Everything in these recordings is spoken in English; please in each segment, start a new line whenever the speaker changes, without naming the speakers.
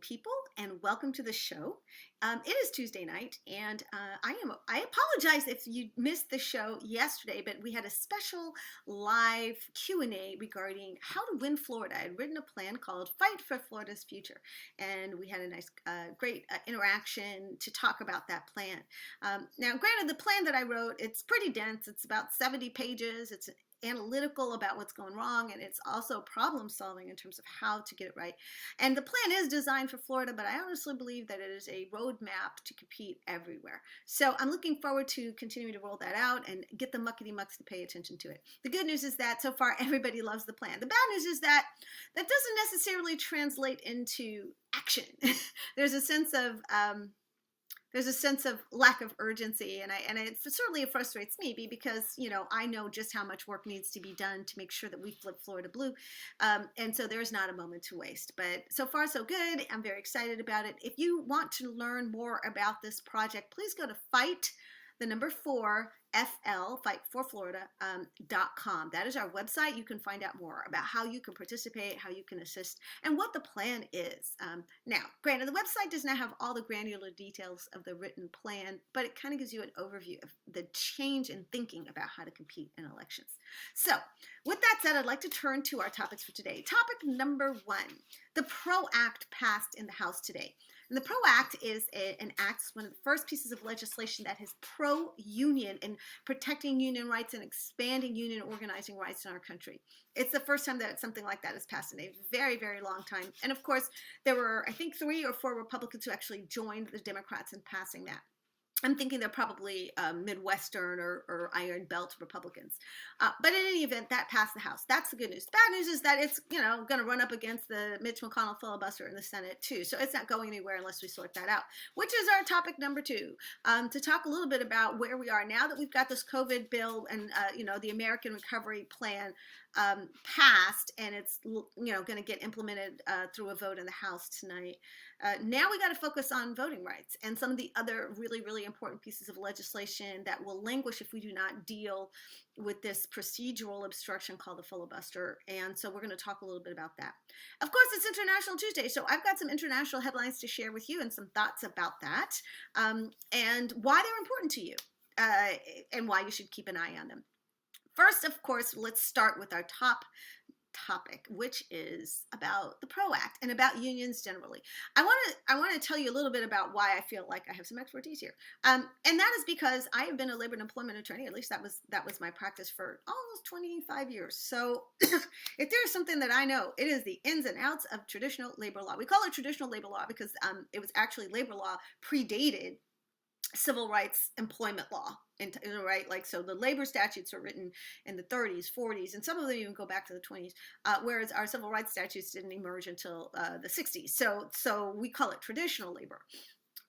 people, and welcome to the show. It is Tuesday night, and I apologize if you missed the show yesterday, but we had a special live Q&A regarding how to win Florida. I had written a plan called Fight for Florida's Future, and we had a nice, great interaction to talk about that plan. Now, granted, the plan that I wrote, it's pretty dense. It's about 70 pages. It's analytical about what's going wrong, and it's also problem solving in terms of how to get it right. And the plan is designed for Florida, but I honestly believe that it is a roadmap to compete everywhere. So I'm looking forward to continuing to roll that out and get the muckety mucks to pay attention to it. The good news is that so far everybody loves the plan. The bad news is that that doesn't necessarily translate into action. There's a sense of lack of urgency, and it certainly frustrates me because I know just how much work needs to be done to make sure that we flip Florida blue, and so there's not a moment to waste. But so far so good. I'm very excited about it. If you want to learn more about this project, please go to fight4Florida.com. That is our website. You can find out more about how you can participate, how you can assist, and what the plan is. Now, granted, the website does not have all the granular details of the written plan, but it kind of gives you an overview of the change in thinking about how to compete in elections. So, with that said, I'd like to turn to our topics for today. Topic number 1, the PRO Act passed in the House today. And the PRO Act is an act, one of the first pieces of legislation that is pro-union and protecting union rights and expanding union organizing rights in our country. It's the first time that something like that has passed in a very, very long time. And of course, there were, I think, 3 or 4 Republicans who actually joined the Democrats in passing that. I'm thinking they're probably Midwestern or Iron Belt Republicans. But in any event, that passed the House. That's the good news. The bad news is that it's, going to run up against the Mitch McConnell filibuster in the Senate, too. So it's not going anywhere unless we sort that out, which is our topic number 2, to talk a little bit about where we are now that we've got this COVID bill and, the American Recovery Plan passed, and it's, going to get implemented through a vote in the House tonight. Now we got to focus on voting rights and some of the other really, really important pieces of legislation that will languish if we do not deal with this procedural obstruction called the filibuster. And so we're going to talk a little bit about that. Of course, it's International Tuesday, so I've got some international headlines to share with you and some thoughts about that, and why they're important to you, and why you should keep an eye on them. First, of course, let's start with our top topic, which is about the PRO Act and about unions generally. I want to tell you a little bit about why I feel like I have some expertise here, and that is because I have been a labor and employment attorney. At least that was my practice for almost 25 years. So if there's something that I know, it is the ins and outs of traditional labor law. We call it traditional labor law because it was actually labor law predated civil rights employment law, and right, like, so the labor statutes were written in the 30s, 40s, and some of them even go back to the 20s, whereas our civil rights statutes didn't emerge until the 60s. So we call it traditional labor.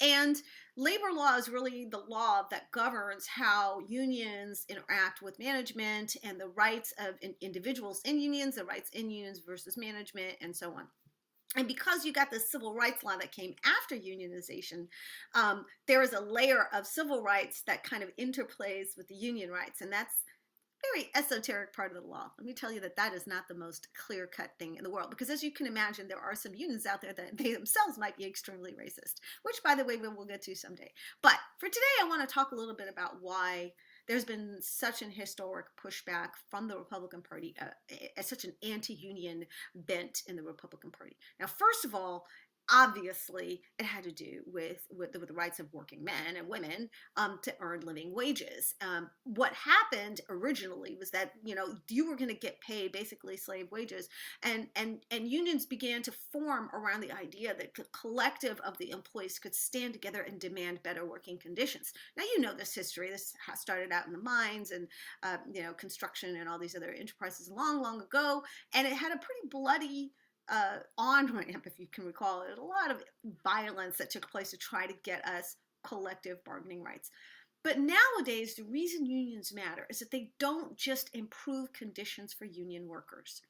And labor law is really the law that governs how unions interact with management and the rights of individuals in unions, the rights in unions versus management, and so on. And because you got the civil rights law that came after unionization, there is a layer of civil rights that kind of interplays with the union rights. And that's a very esoteric part of the law. Let me tell you that is not the most clear-cut thing in the world. Because as you can imagine, there are some unions out there that they themselves might be extremely racist, which, by the way, we'll get to someday. But for today, I want to talk a little bit about why there's been such an historic pushback from the Republican Party, such an anti-union bent in the Republican Party. Now, first of all, obviously, it had to do with the rights of working men and women to earn living wages. What happened originally was that you were going to get paid basically slave wages, and unions began to form around the idea that the collective of the employees could stand together and demand better working conditions. Now this history. This started out in the mines and construction and all these other enterprises long, long ago, and it had a pretty bloody on-ramp, if you can recall it, a lot of violence that took place to try to get us collective bargaining rights. But nowadays, the reason unions matter is that they don't just improve conditions for union workers.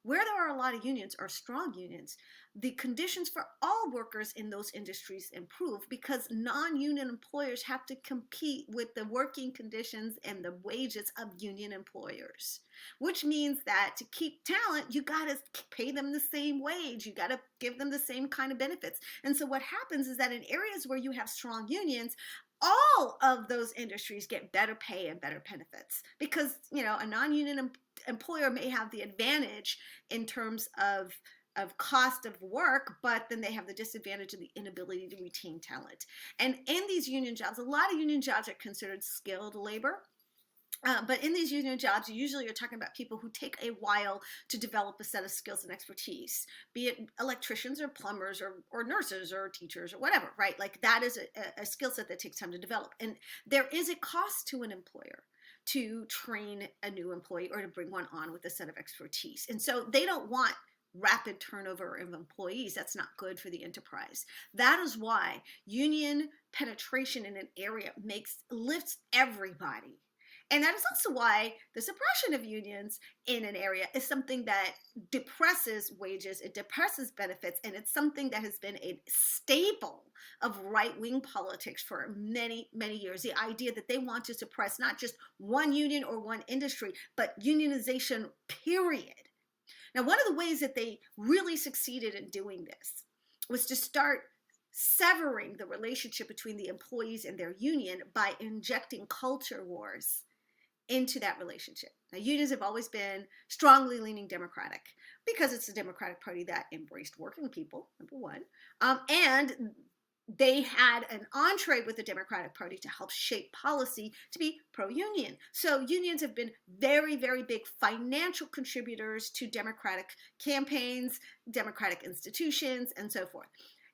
Where there are a lot of unions or strong unions, the conditions for all workers in those industries improve because non-union employers have to compete with the working conditions and the wages of union employers, which means that to keep talent, you got to pay them the same wage. You got to give them the same kind of benefits. And so what happens is that in areas where you have strong unions, all of those industries get better pay and better benefits because, a non-union employer may have the advantage in terms of cost of work, but then they have the disadvantage of the inability to retain talent. And in these union jobs, a lot of union jobs are considered skilled labor. But in these union jobs, usually you're talking about people who take a while to develop a set of skills and expertise, be it electricians or plumbers or nurses or teachers or whatever, right? Like that is a skill set that takes time to develop. And there is a cost to an employer to train a new employee or to bring one on with a set of expertise. And so they don't want rapid turnover of employees. That's not good for the enterprise. That is why union penetration in an area lifts everybody. And that is also why the suppression of unions in an area is something that depresses wages, it depresses benefits, and it's something that has been a staple of right-wing politics for many, many years. The idea that they want to suppress not just one union or one industry, but unionization, period. Now, one of the ways that they really succeeded in doing this was to start severing the relationship between the employees and their union by injecting culture wars into that relationship. Now, unions have always been strongly leaning Democratic because it's the Democratic Party that embraced working people, number one, and they had an entree with the Democratic Party to help shape policy to be pro-union. So unions have been very, very big financial contributors to Democratic campaigns, Democratic institutions, and so forth.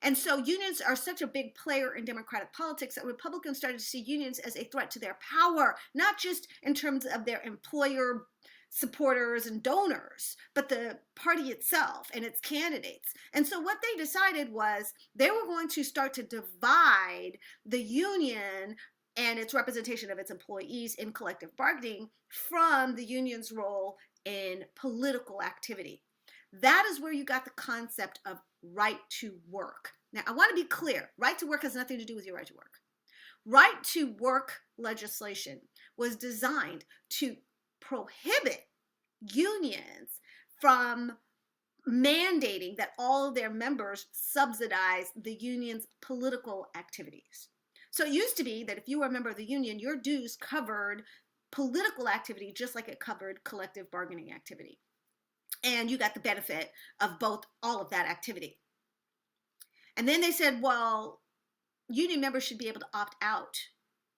And so unions are such a big player in Democratic politics that Republicans started to see unions as a threat to their power, not just in terms of their employer supporters and donors, but the party itself and its candidates. And so what they decided was they were going to start to divide the union and its representation of its employees in collective bargaining from the union's role in political activity. That is where you got the concept of right to work. Now, I want to be clear. Right to work has nothing to do with your right to work. Right to work legislation was designed to prohibit unions from mandating that all of their members subsidize the union's political activities. So it used to be that if you were a member of the union, your dues covered political activity just like it covered collective bargaining activity. And you got the benefit of all of that activity. And then they said, well, union members should be able to opt out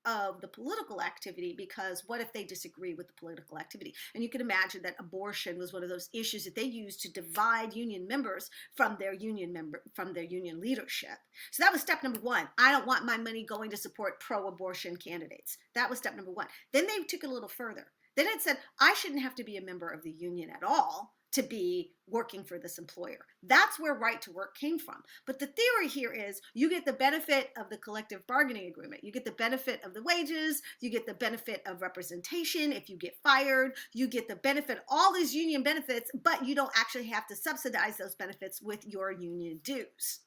of the political activity because what if they disagree with the political activity? And you can imagine that abortion was one of those issues that they used to divide union members from their union leadership. So that was step number one. I don't want my money going to support pro-abortion candidates. That was step number one. Then they took it a little further. Then it said, I shouldn't have to be a member of the union at all to be working for this employer. That's where right to work came from. But the theory here is you get the benefit of the collective bargaining agreement. You get the benefit of the wages. You get the benefit of representation. If you get fired, you get the benefit, all these union benefits, but you don't actually have to subsidize those benefits with your union dues.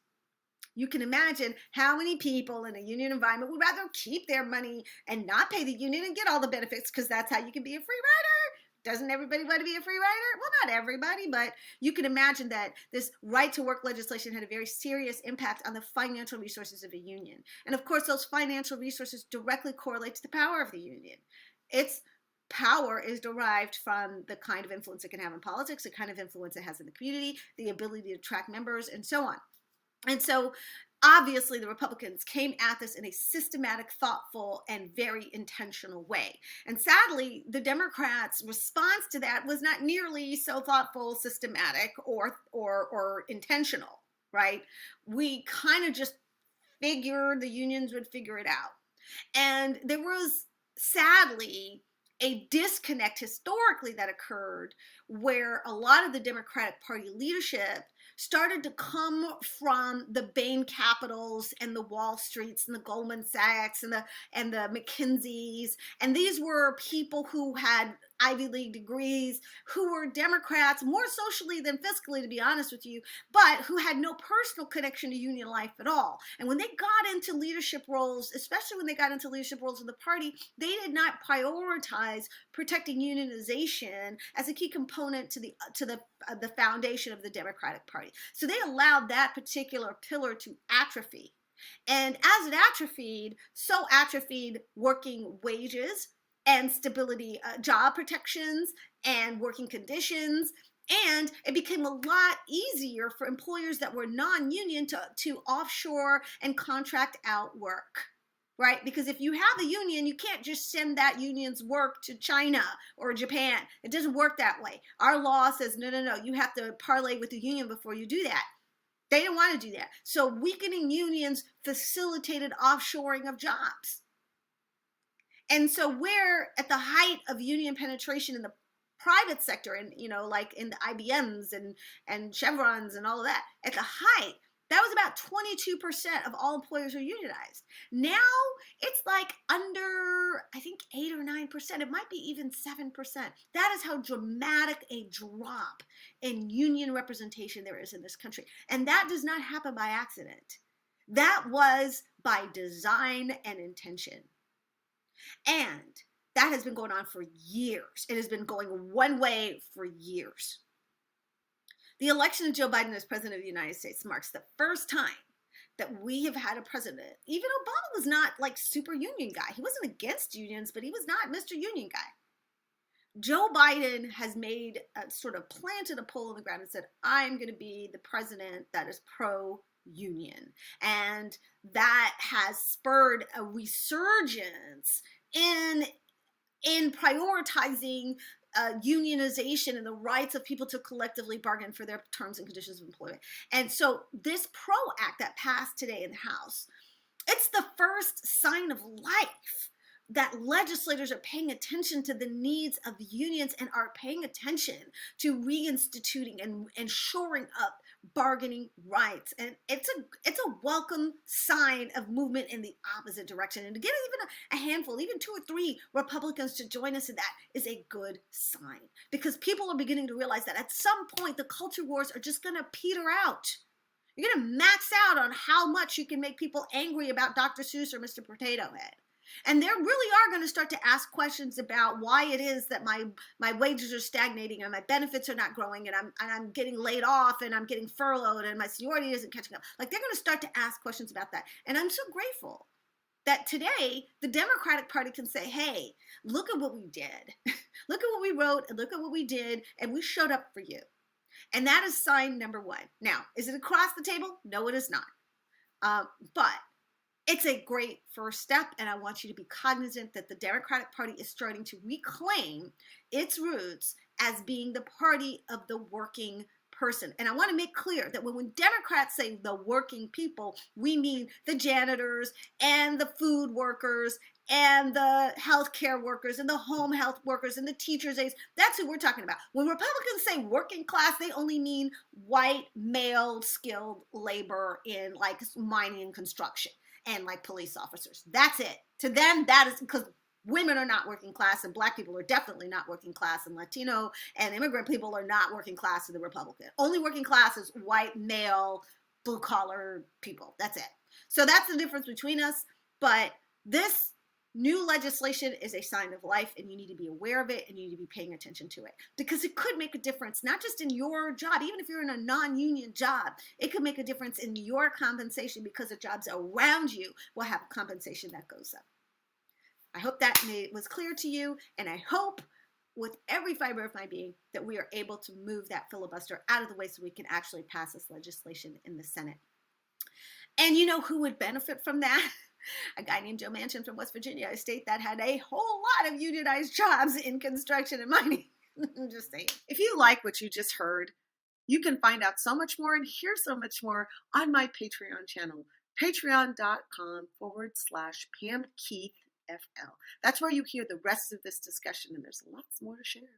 You can imagine how many people in a union environment would rather keep their money and not pay the union and get all the benefits because that's how you can be a free rider. Doesn't everybody want to be a free rider? Well, not everybody, but you can imagine that this right to work legislation had a very serious impact on the financial resources of a union. And of course, those financial resources directly correlate to the power of the union. Its power is derived from the kind of influence it can have in politics, the kind of influence it has in the community, the ability to attract members, and so on. And so obviously the Republicans came at this in a systematic, thoughtful, and very intentional way. And sadly, the Democrats' response to that was not nearly so thoughtful, systematic, or intentional, right? We kind of just figured the unions would figure it out. And there was, sadly, a disconnect historically that occurred where a lot of the Democratic Party leadership started to come from the Bain Capitals and the Wall Streets and the Goldman Sachs and the McKinseys. And these were people who had Ivy League degrees, who were Democrats, more socially than fiscally, to be honest with you, but who had no personal connection to union life at all. And when they got into leadership roles, especially when they got into leadership roles in the party, they did not prioritize protecting unionization as a key component to the foundation of the Democratic Party. So they allowed that particular pillar to atrophy. And as it atrophied, so atrophied working wages and stability, job protections and working conditions. And it became a lot easier for employers that were non-union to offshore and contract out work, right? Because if you have a union, you can't just send that union's work to China or Japan. It doesn't work that way. Our law says, no, you have to parlay with the union before you do that. They didn't want to do that. So weakening unions facilitated offshoring of jobs. And so we're at the height of union penetration in the private sector, and like in the IBMs and Chevrons and all of that, at the height, that was about 22% of all employers are unionized. Now it's like under, I think, 8 or 9%. It might be even 7%. That is how dramatic a drop in union representation there is in this country. And that does not happen by accident. That was by design and intention. And that has been going on for years. It has been going one way for years. The election of Joe Biden as president of the United States marks the first time that we have had a president. Even Obama was not like super union guy. He wasn't against unions, but he was not Mr. Union guy. Joe Biden has made sort of planted a pole in the ground and said, I'm going to be the president that is pro-union. And that has spurred a resurgence in prioritizing unionization and the rights of people to collectively bargain for their terms and conditions of employment. And so this PRO Act that passed today in the House, it's the first sign of life that legislators are paying attention to the needs of the unions and are paying attention to reinstituting and shoring up bargaining rights. And it's a welcome sign of movement in the opposite direction. And to get even a handful, even 2 or 3 Republicans to join us in that is a good sign, because people are beginning to realize that at some point the culture wars are just going to peter out. You're going to max out on how much you can make people angry about Dr. Seuss or Mr. Potato Head. And they really are going to start to ask questions about why it is that my wages are stagnating and my benefits are not growing, and I'm getting laid off and I'm getting furloughed and my seniority isn't catching up. Like, they're going to start to ask questions about that. And I'm so grateful that today the Democratic Party can say, hey, look at what we did. Look at what we wrote and look at what we did, and we showed up for you. And that is sign number 1. Now, is it across the table? No, it is not. But it's a great first step, and I want you to be cognizant that the Democratic Party is starting to reclaim its roots as being the party of the working person. And I want to make clear that when Democrats say the working people, we mean the janitors and the food workers and the healthcare workers and the home health workers and the teachers' aides. That's who we're talking about. When Republicans say working class, they only mean white, male, skilled labor in like mining and construction and like police officers. That's it. To them, that is because women are not working class, and black people are definitely not working class, and Latino and immigrant people are not working class in the Republican. Only working class is white, male, blue-collar people. That's it. So that's the difference between us. But this new legislation is a sign of life, and you need to be aware of it, and you need to be paying attention to it, because it could make a difference, not just in your job. Even if you're in a non-union job, it could make a difference in your compensation, because the jobs around you will have compensation that goes up. I hope that was clear to you, and I hope with every fiber of my being that we are able to move that filibuster out of the way so we can actually pass this legislation in the Senate. And you know who would benefit from that? A guy named Joe Manchin from West Virginia, a state that had a whole lot of unionized jobs in construction and mining. Just saying. If you like what you just heard, you can find out so much more and hear so much more on my Patreon channel, patreon.com/Pam Keith FL. That's where you hear the rest of this discussion, and there's lots more to share.